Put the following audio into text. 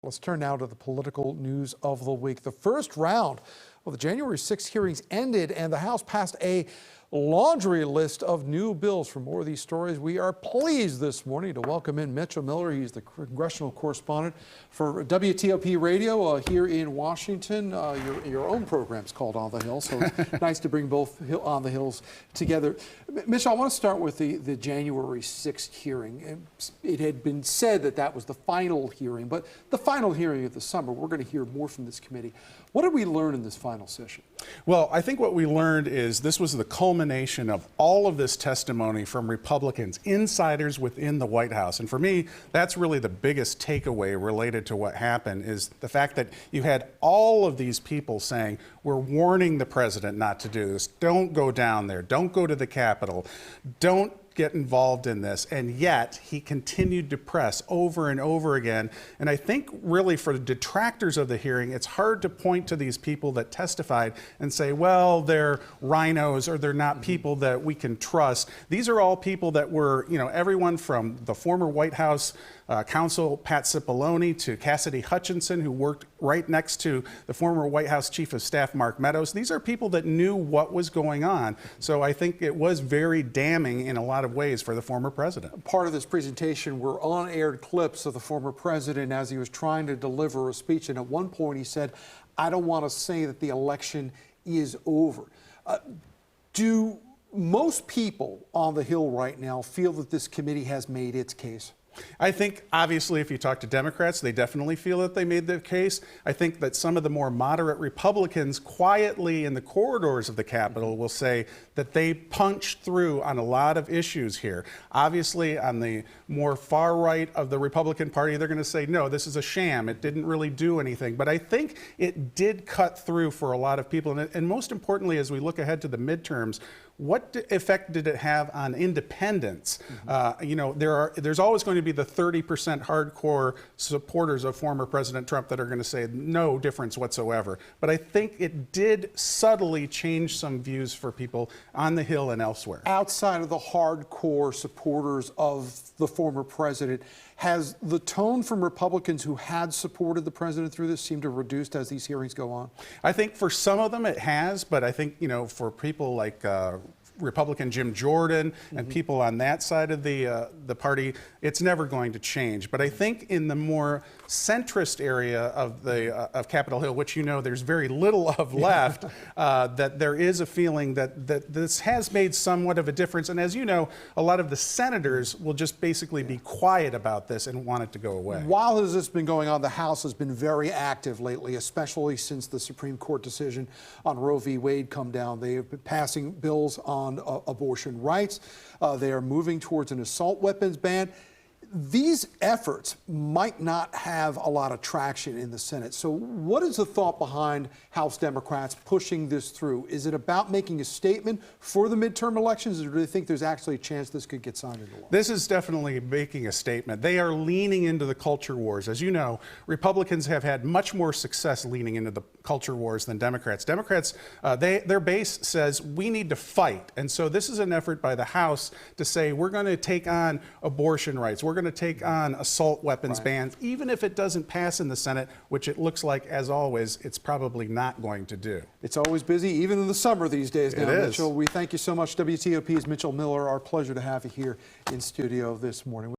Let's turn now to the political news of the week. The first round of the January 6th hearings ended, and the House passed a laundry list of new bills. For more of these stories, we are pleased this morning to welcome in Mitchell Miller. He's the Congressional Correspondent for WTOP Radio here in Washington. Your own program's called On the Hill, so it's nice to bring both On the Hills together. Mitchell, I want to start with the January 6th hearing. It had been said that that was the final hearing, but the final hearing of the summer. We're going to hear more from this committee. What did we learn in this final session? Well, I think what we learned is this was the culmination of all of this testimony from Republicans, insiders within the White House. And for me, that's really the biggest takeaway related to what happened, is the fact that you had all of these people saying, we're warning the president not to do this. Don't go down there. Don't go to the Capitol. Don't get involved in this, and yet he continued to press over and over again. And I think really for the detractors of the hearing, it's hard to point to these people that testified and say, well, they're rhinos or they're not people that we can trust. These are all people that were, everyone from the former White House counsel Pat Cipollone to Cassidy Hutchinson, who worked right next to the former White House Chief of Staff Mark Meadows. These are people that knew what was going on. So I think it was very damning in a lot of ways for the former president. Part of this presentation were on-aired clips of the former president as he was trying to deliver a speech, and at one point he said, I don't want to say that the election is over. Do most people on the Hill right now feel that this committee has made its case? I think, obviously, if you talk to Democrats, they definitely feel that they made their case. I think that some of the more moderate Republicans quietly in the corridors of the Capitol will say that they punched through on a lot of issues here. Obviously, on the more far right of the Republican Party, they're going to say, no, this is a sham. It didn't really do anything. But I think it did cut through for a lot of people. And most importantly, as we look ahead to the midterms, what effect did it have on independents? There's always going to be the 30% hardcore supporters of former President Trump that are going to say no difference whatsoever. But I think it did subtly change some views for people on the Hill and elsewhere. Outside of the hardcore supporters of the former president, has the tone from Republicans who had supported the president through this seemed to reduce as these hearings go on? I think for some of them it has, but I think, for people like Republican Jim Jordan and people on that side of the party, it's never going to change. But I think in the more centrist area of Capitol Hill, which there's very little of left, that there is a feeling that this has made somewhat of a difference. And as you know, a lot of the senators will just basically be quiet about this and want it to go away. While this has been going on, the House has been very active lately, especially since the Supreme Court decision on Roe v. Wade come down. They have been passing bills on abortion rights. They are moving towards an assault weapons ban. These efforts might not have a lot of traction in the Senate. So what is the thought behind House Democrats pushing this through? Is it about making a statement for the midterm elections, or do they think there's actually a chance this could get signed into law? This is definitely making a statement. They are leaning into the culture wars. As you know, Republicans have had much more success leaning into the culture wars than Democrats. Democrats, their base says we need to fight. And so this is an effort by the House to say we're going to take on abortion rights. We're going to take on assault weapons bans, even if it doesn't pass in the Senate, which it looks like, as always, it's probably not going to do. It's always busy, even in the summer these days now, Mitchell. We thank you so much. WTOP's Mitchell Miller, our pleasure to have you here in studio this morning.